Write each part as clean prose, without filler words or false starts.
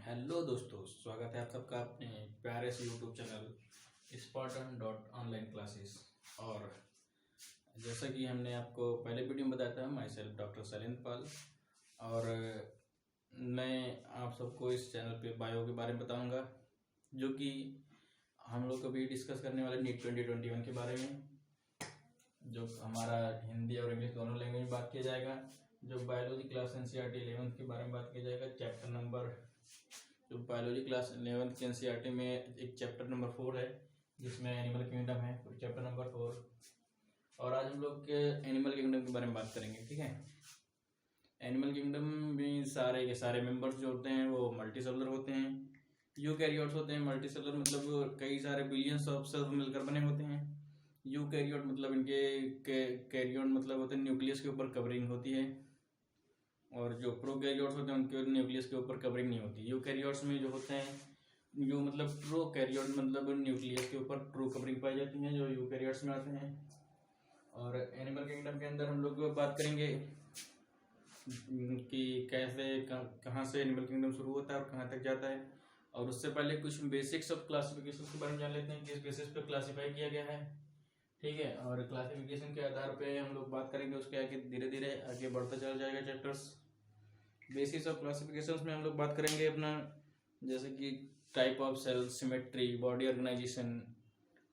Hello दोस्तों, स्वागत है आप सबका अपने प्यारे से यूट्यूब चैनल स्पार्टन क्लासेस। और जैसा कि हमने आपको पहले वीडियो में बताया था, माई सेल्फ डॉक्टर शैलेंद्र पाल। और मैं आप सबको इस चैनल पे बायो के बारे में बताऊंगा, जो कि हम लोग अभी डिस्कस करने वाले नीट 2021 के बारे में, जो हमारा हिंदी और इंग्लिश दोनों लैंग्वेज में बात किया जाएगा। जो बायोलॉजी क्लास एनसीईआरटी 11th के बारे में बात किया जाएगा, चैप्टर नंबर, जो बायोलॉजी क्लास 11th के एनसीईआरटी में एक चैप्टर नंबर 4 है, जिसमें एनिमल किंगडम है, चैप्टर नंबर 4। और आज हम लोग एनिमल किंगडम के बारे में बात करेंगे, ठीक है। एनिमल किंगडम में सारे के सारे मेंबर्स जो होते हैं वो मल्टी सेलुलर होते हैं, यूकैरियोट्स होते हैं। मल्टी सेलुलर मतलब कई सारे बिलियंस ऑफ सेल्स मिलकर बने होते हैं। यूकैरियोट मतलब इनके कैरियोन मतलब होते हैं न्यूक्लियस के ऊपर कवरिंग होती है, और जो प्रोकैरियोट्स होते हैं उनके न्यूक्लियस के ऊपर कवरिंग नहीं होती। यूकैरियोट्स में जो होते हैं, जो मतलब प्रोकैरियोट मतलब न्यूक्लियस के ऊपर ट्रू कवरिंग पाई जाती है, जो यूकैरियोट्स में आते हैं। और एनिमल किंगडम के अंदर हम लोग बात करेंगे कि कैसे कहाँ से एनिमल किंगडम शुरू होता है और कहाँ तक जाता है। और उससे पहले कुछ बेसिक्स ऑफ क्लासिफिकेशन के बारे में जान लेते हैं, किस बेसिस पे क्लासीफाई किया गया है, ठीक है। और क्लासिफिकेशन के आधार पे हम लोग बात करेंगे, उसके आगे धीरे धीरे आगे बढ़ता चला जाएगा चैप्टर्स। बेसिस ऑफ क्लासिफिकेशंस में हम लोग बात करेंगे अपना, जैसे कि type of cell, symmetry, body organization,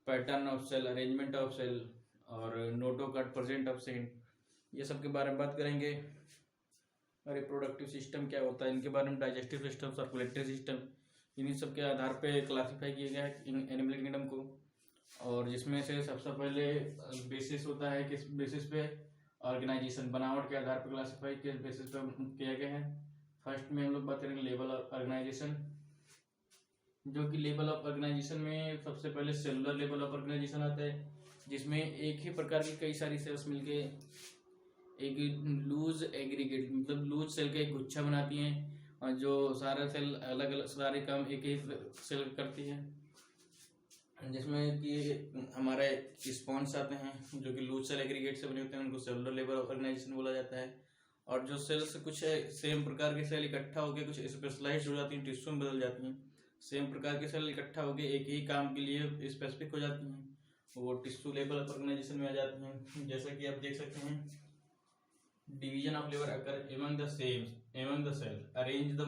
pattern of cell, arrangement of cell, और नोटोकार्ड प्रेजेंट ऑफ सेंट, ये सब के बारे में बात करेंगे। रिप्रोडक्टिव सिस्टम क्या होता है इनके बारे में, डाइजेस्टिव सिस्टम, सर्कुलेटरी सिस्टम, इन्हीं सब के आधार पे क्लासीफाई किया गया है एनिमल किंगडम को। और जिसमें से सबसे पहले बेसिस होता है, किस बेसिस पे, ऑर्गेनाइजेशन, बनावट के आधार पर क्लासीफाई किस बेसिस पे किया गया है। फर्स्ट में हम लोग बात करेंगे लेवल ऑफ ऑर्गेनाइजेशन, जो कि लेवल ऑफ ऑर्गेनाइजेशन में सबसे पहले सेलुलर लेवल ऑफ ऑर्गेनाइजेशन आता है, जिसमें एक ही प्रकार की कई सारी सेल्स मिलके एक लूज एग्रीगेट मतलब लूज सेल का एक गुच्छा बनाती हैं, और जो सारा सेल अलग अलग सारे काम एक ही सेल करती है, जिसमें कि हमारे स्पॉन्स आते हैं जो कि लूज सेल एग्रीगेट से बने होते हैं, उनको सेलुलर लेवल ऑर्गेनाइजेशन बोला जाता है। और जो सेल्स कुछ सेम प्रकार के सेल इकट्ठा होकर कुछ स्पेशलाइज्ड हो जाती हैं, टिश्यू में बदल जाती हैं। सेम प्रकार के सेल इकट्ठा होकर एक ही काम के लिए स्पेसिफिक हो जाती हैं, वो टिश्यू लेवल ऑर्गेनाइजेशन में आ जाती हैं। जैसा कि आप देख सकते हैं, division of labour occur among the cell, arrange the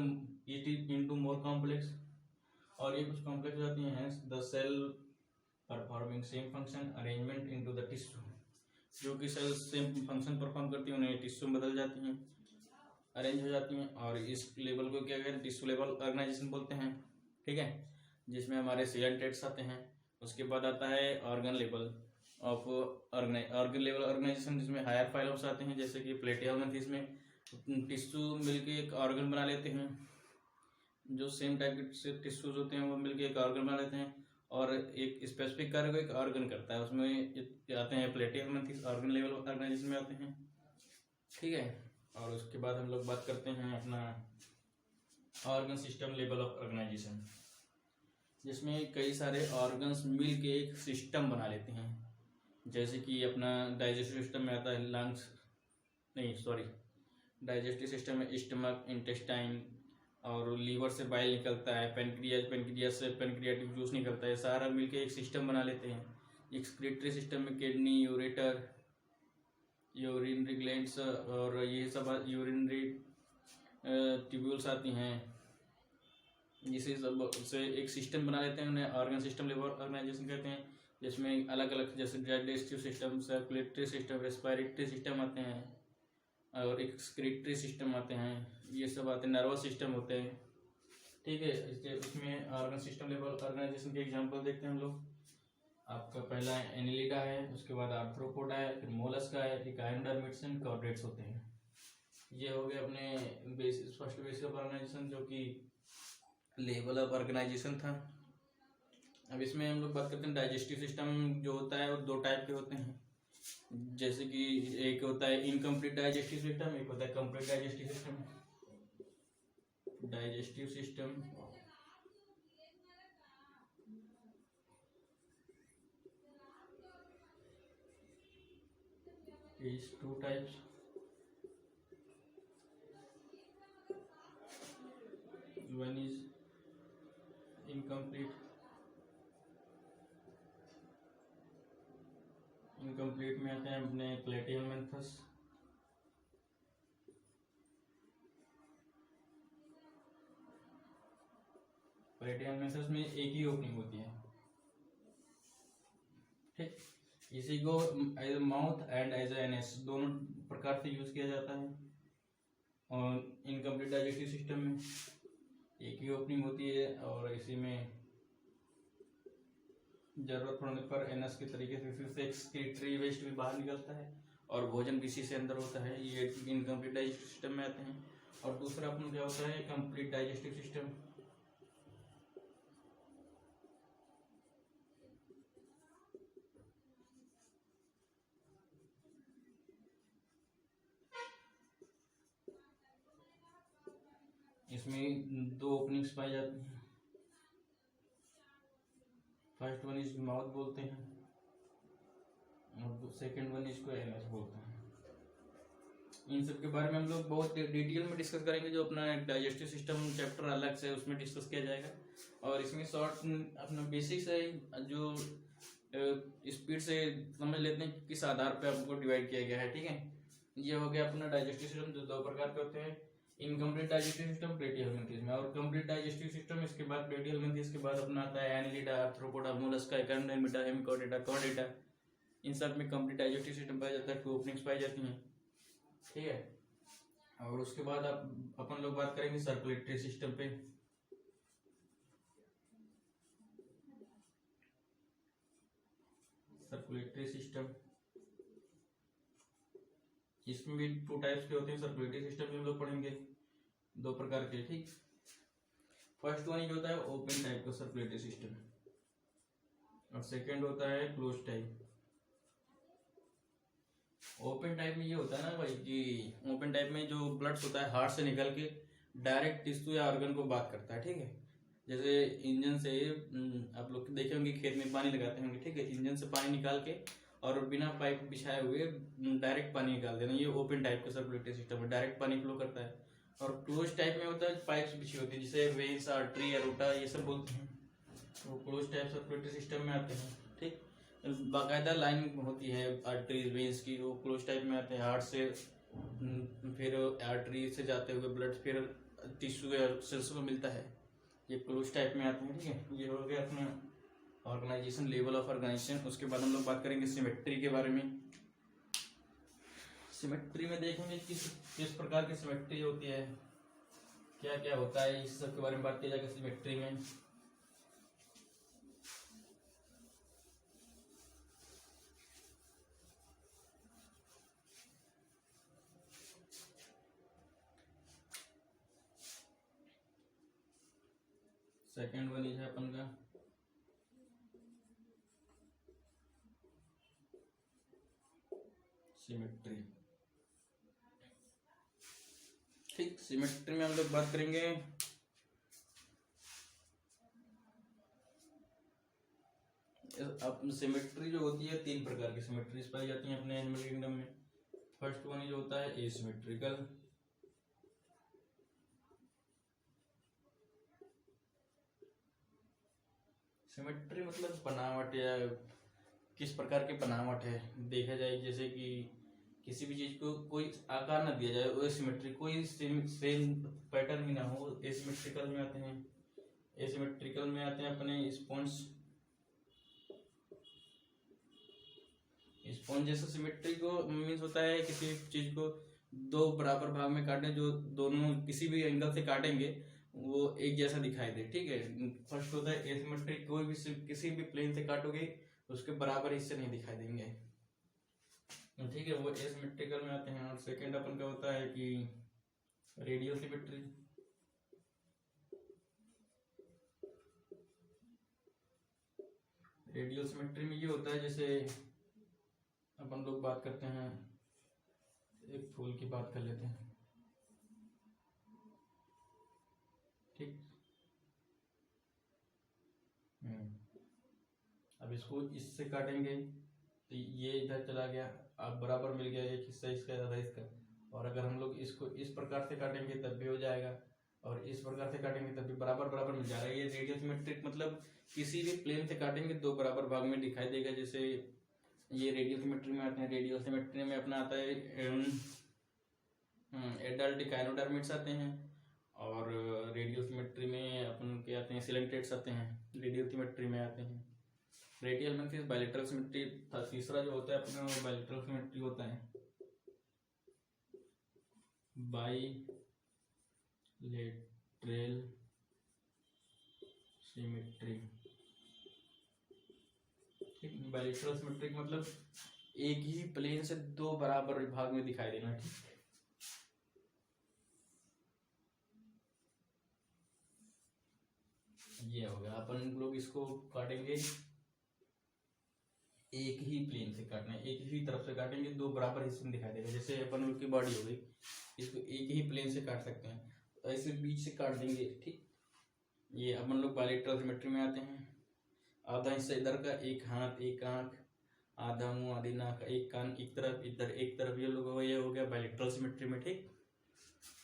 it into more complex, और ये कुछ कॉम्प्लेक्स हो जाती हैं। The cell performing same function arrangement into the tissue, जो कि सेल सेम फंक्शन परफॉर्म करती हैं, उन्हें टिश्यू में बदल जाती हैं, अरेंज हो जाती हैं। और इस लेवल को क्या कहते हैं, टिश्यू लेवल ऑर्गेनाइजेशन बोलते हैं, ठीक है। जिसमें हमारे सेल टेट्स आते हैं। उसके बाद आता है organ level of organ level organization, जिसमें हायर फाइलम्स आते हैं, जैसे कि प्लेटिहेल्मिन्थेस में टिश्यू मिलके एक ऑर्गन बना लेते हैं। जो सेम टाइप के टिश्यूज होते हैं वो मिलके एक ऑर्गन बना लेते हैं, और एक स्पेसिफिक कार्य को एक ऑर्गन करता है, उसमें आते हैं प्लेटिहेल्मिन्थेस, ऑर्गन लेवल ऑर्गेनाइजेशन में आते हैं, ठीक है। और उसके बाद हम लोग बात करते हैं अपना organ system level of organization, जिसमें कई सारे ऑर्गन्स मिल के एक सिस्टम बना लेते हैं। जैसे कि अपना डाइजेस्टिव सिस्टम में आता है लंग्स, नहीं सॉरी, डाइजेस्टिव सिस्टम में स्टमक, इंटेस्टाइन, और लीवर से बाइल निकलता है, पेनक्रियाज से पेनक्रियाटिक जूस निकलता है, सारा मिलके एक सिस्टम बना लेते हैं। एक्सक्रीटरी सिस्टम में किडनी, यूरेटर, यूरिनरी ग्लैंड्स, और ये सब यूरिनरी ट्यूब्यूल्स आती हैं, जिसे सब से एक सिस्टम बना लेते हैं, उन्हें ऑर्गन सिस्टम लेवल ऑर्गेनाइजेशन कहते हैं। जिसमें अलग अलग जैसे digestive system, circulatory system, respiratory system आते हैं, और एक्सक्रीटरी सिस्टम आते हैं, ये सब आते हैं, नर्वस सिस्टम होते हैं, ठीक है। इसमें ऑर्गन सिस्टम लेवल ऑर्गेनाइजेशन के एग्जांपल देखते हैं हम लोग। आपका पहला एनिलिडा है, उसके बाद आर्थ्रोपोडा है, फिर मोलस्का है, इकाइनोडर्मिट्स एंड कॉर्डेट्स होते हैं। ये हो गए अपने basis, first basis of organization, जो कि लेवल ऑफ ऑर्गेनाइजेशन था। अब इसमें हम लोग बात करते हैं डाइजेस्टिव सिस्टम जो होता है वो दो टाइप के होते हैं, जैसे कि एक होता है इनकम्प्लीट डाइजेस्टिव सिस्टम, एक होता है complete digestive system. Digestive system is two types. One is incomplete में आते हैं अपने प्लेटिहेलमिन्थस। प्लेटिहेलमिन्थस में एक ही ओपनिंग होती है, ठीक। इसी को as a mouth and as anus दोनों प्रकार से यूज किया जाता है। और इनकम्प्लीट डाइजेस्टिव सिस्टम में एक ही ओपनिंग होती है और इसी में जरूरत पड़ने पर एनएस के तरीके से फिर से एक्सक्रीटरी वेस्ट भी बाहर निकलता है और भोजन भी इसी से अंदर होता है। ये इनकम्प्लीट डाइजेस्टिव सिस्टम में आते हैं। और दूसरा अपन क्या होता है, कंप्लीट डाइजेस्टिव सिस्टम। इसमें दो ओपनिंग्स पाई जाती हैं। फर्स्ट वन इज माउथ बोलते हैं और सेकंड वन इसको एनएस बोलते हैं। इन सब के बारे में हम लोग बहुत डिटेल में डिस्कस करेंगे। जो अपना डाइजेस्टिव सिस्टम चैप्टर अलग से उसमें डिस्कस किया जाएगा। और इसमें शॉर्ट अपना बेसिक से जो स्पीड से समझ लेते हैं किस आधार पे आपको डिवाइड किया गया है, ठीक है। ये हो गया अपना डाइजेस्टिव सिस्टम, जो दो प्रकार के होते हैं, इनकम्प्लीट डाइजेस्टिव सिस्टम प्लेटिहेलमिन्थस में, और कंप्लीट डाइजेस्टिव सिस्टम इसके बाद प्लेटिहेलमिन्थस के बाद अपना आता है एनिलिडा, आर्थ्रोपोडा, मोलस्का, एकार्डियमिटा, हेमिचोर्डिटा, कॉर्डेटा। इन सब में कंप्लीट डाइजेस्टिव सिस्टम पाया जाता है, टू ओपनिंग्स पाई जाती हैं, ठीक है। और उसके बाद अपन लोग बात करेंगे सर्कुलेटरी सिस्टम पे। सर्कुलेटरी सिस्टम, इसमें भी टू टाइप्स के होते हैं। सर्कुलेटरी सिस्टम में हम लोग पढ़ेंगे दो प्रकार के, ठीक। फर्स्ट वन जो होता है ओपन टाइप का सर्कुलेटरी सिस्टम और सेकंड होता है क्लोज टाइप। ओपन टाइप में ये होता है ना भाई कि ओपन टाइप में जो ब्लड होता है हार्ट से निकल के डायरेक्ट टिश्यू या ऑर्गन को बात करता है, ठीक है। जैसे इंजन से आप लोग देखे होंगे खेत में पानी लगाते होंगे, ठीक है। इंजन से पानी निकाल के और बिना पाइप बिछाए हुए डायरेक्ट पानी निकाल देना, ये ओपन टाइप का सर्कुलेटरी सिस्टम है, डायरेक्ट पानी फ्लो करता है। और क्लोज टाइप में होता है पाइप्स बिछी होती है, जिसे वेन्स, आर्टरी, एरोटा ये सब बोलते हैं। वो क्लोज टाइप सर्कुलेटरी सिस्टम में आते हैं, ठीक। बाकायदा लाइन होती है आर्टरीज, वेन्स की, वो क्लोज टाइप में आते हैं। हार्ट से फिर आर्टरी से जाते हुए ब्लड फिर टिश्यू या सेल्स को मिलता है, ये क्लोज टाइप में आते हैं, ठीक है। ये हो गया अपना ऑर्गेनाइजेशन, लेवल ऑफ ऑर्गेनाइजेशन। उसके बाद हम लोग बात करेंगे सिमेट्री के बारे में। सिमेट्री में देखेंगे किस प्रकार की सिमेट्री होती है, क्या क्या होता है, इस सब के बारे में बात की जाएगी सिमेट्री में। सेकेंड वन है अपन का सिमेट्री, ठीक। सिमेट्री में हम लोग बात करेंगे अब सिमेट्री जो होती है, तीन प्रकार की सिमेट्रीज पाई जाती हैं अपने एनिमल किंगडम में। फर्स्ट वन जो होता है एसिमेट्रिकल, सिमेट्री मतलब बनावट या किस प्रकार की बनावट है देखा जाए। जैसे कि किसी भी चीज को कोई आकार ना दिया जाए, वो सिमेट्री, कोई सेम पैटर्न भी ना हो, एसिमेट्रिकल में आते हैं। एसिमेट्रिकल में आते हैं अपने स्पॉन्ज जैसा सिमेट्री को मीन्स होता है किसी चीज को दो बराबर भाग में काटें, जो दोनों किसी भी एंगल से काटेंगे वो एक जैसा दिखाई दे, ठीक है। फर्स्ट होता है एसिमेट्री, कोई भी किसी भी प्लेन से काटोगे उसके बराबर हिस्से नहीं दिखाई देंगे, ठीक है, वो एसिमेट्रिकल में आते हैं। और सेकंड अपन का होता है कि रेडियल सिमेट्री, रेडियल सिमेट्री में ये होता है जैसे अपन लोग बात करते हैं, एक फूल की बात कर लेते हैं, ठीक। अब इसको इससे काटेंगे तो ये इधर चला गया, अब बराबर मिल गया एक हिस्सा इसका, ज़्यादा इसका। और अगर हम लोग इसको इस प्रकार से काटेंगे तब भी हो जाएगा। और इस प्रकार से काटेंगे तब भी बराबर बराबर मिल जा रहा है। ये रेडियल सिमेट्रिक मतलब किसी भी प्लेन से काटेंगे दो बराबर भाग में दिखाई देगा। जैसे ये रेडियल सिमेट्री में आते हैं, रेडियल सिमेट्री में अपना आता है एडल्ट गायनोडर्मिड्स आते हैं, और रेडियल सिमेट्री में अपन के आते हैं सिलेंट्रेट्स आते हैं, रेडियल सिमेट्री में आते हैं। रेडियल में फिर बायलैटरल सिमेट्री तीसरा जो होता है अपना वो बायलैटरल सिमेट्री होता है, बायलैटरल सिमेट्री। ठीक, बायलैटरल सिमेट्री मतलब एक ही प्लेन से दो बराबर भाग में दिखाई देना। ठीक, ये हो गया। अपन लोग इसको काटेंगे एक ही प्लेन से काटना है, एक ही तरफ से काटेंगे दो बराबर हिस्से में दिखाई देगा। जैसे अपन लोग की बॉडी हो गई, इसको एक ही प्लेन से काट सकते हैं, तो ऐसे बीच से काट देंगे। ठीक, ये अपन लोग बायलैटरल सिमेट्री में आते हैं। आधा हिस्सा इधर का, एक हाथ एक आंख, आधा मुंह आधी नाक, एक कान एक तरफ, इधर एक तरफ, ये लोग ये हो गया बायलैटरल सिमेट्री में। ठीक,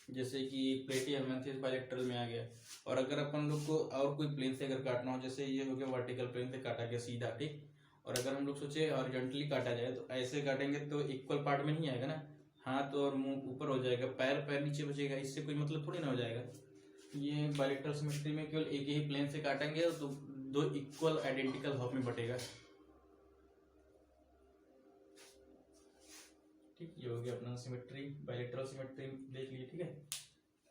जैसे कि प्लेटिहेलमिन्थेस बायलैटरल में आ गया। और अगर अपन लोग को और कोई प्लेन से अगर काटना हो, जैसे ये हो गया वर्टिकल प्लेन से काटा गया सीधा। ठीक, और अगर हम लोग सोचे हॉरिजॉन्टली काटा जाए तो ऐसे काटेंगे तो इक्वल पार्ट में नहीं आएगा ना, हाथ और मुंह ऊपर हो जाएगा, पैर पैर नीचे बचेगा, इससे कोई मतलब थोड़ी ना हो जाएगा। ये बायलैटरल सिमेट्री में केवल एक ही प्लेन से काटेंगे तो दो इक्वल आइडेंटिकल हाफ में बटेगा। ठीक, ये हो गया अपना सिमेट्री, बायलैटरल सिमेट्री देख लीजिए। ठीक है,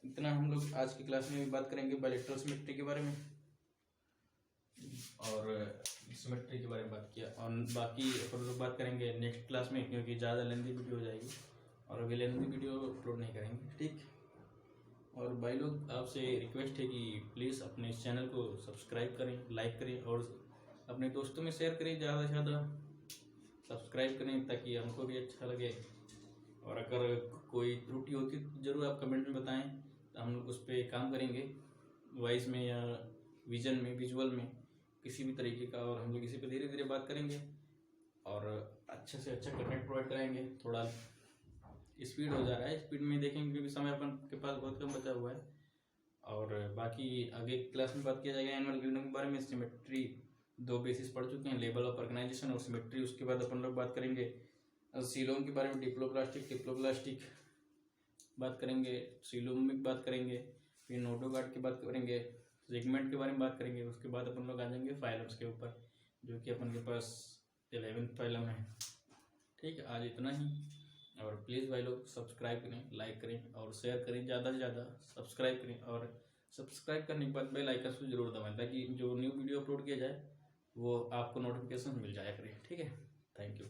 इतना हम लोग आज की क्लास में भी बात करेंगे बायलैटरल सिमेट्री के बारे में और सिमेट्री के बारे में बात किया, और बाकी अपन लोग बात करेंगे नेक्स्ट क्लास में, क्योंकि ज़्यादा लेंथी वीडियो हो जाएगी और अभी लेंथी वीडियो अपलोड नहीं करेंगे। ठीक, और भाई लोग आपसे रिक्वेस्ट है कि प्लीज़ अपने इस चैनल को सब्सक्राइब करें, लाइक करें और अपने दोस्तों में शेयर करें, ज़्यादा से ज़्यादा सब्सक्राइब करें ताकि हमको भी अच्छा लगे। और अगर कोई त्रुटि होती तो ज़रूर आप कमेंट में बताएं, तो हम लोग उस पर काम करेंगे, वॉइस में या विजन में, विजुअल में, किसी भी तरीके का। और हम लोग इसी पे धीरे धीरे बात करेंगे और अच्छे से अच्छा कंटेंट प्रोवाइड कराएंगे। थोड़ा स्पीड हो जा रहा है, स्पीड में देखेंगे क्योंकि समय अपन के पास बहुत कम बचा हुआ है। और बाकी आगे क्लास में बात किया जाएगा एनुअल गिवनिंग के बारे में। सिमेट्री दो बेसिस पढ़ चुके हैं, लेवल ऑफ ऑर्गेनाइजेशन और सिमेट्री। उसके बाद अपन लोग बात करेंगे सीलोम के बारे में, डिप्लोप्लास्टिक बात करेंगे, सीलोम में बात करेंगे, फिर नोटोगार्ड की बात करेंगे, सेगमेंट के बारे में बात करेंगे। उसके बाद अपन लोग आ जाएंगे फाइलम्स के ऊपर, जो कि अपन के पास 11th फाइलम है। ठीक है, आज इतना ही। और प्लीज़ भाई लोग सब्सक्राइब करें, लाइक करें और शेयर करें, ज़्यादा से ज़्यादा सब्सक्राइब करें। और सब्सक्राइब करने के बाद बेल आइकन को जरूर दबाएं ताकि जो न्यू वीडियो अपलोड किया जाए वो आपको नोटिफिकेशन मिल जाया करे। ठीक है, थैंक यू।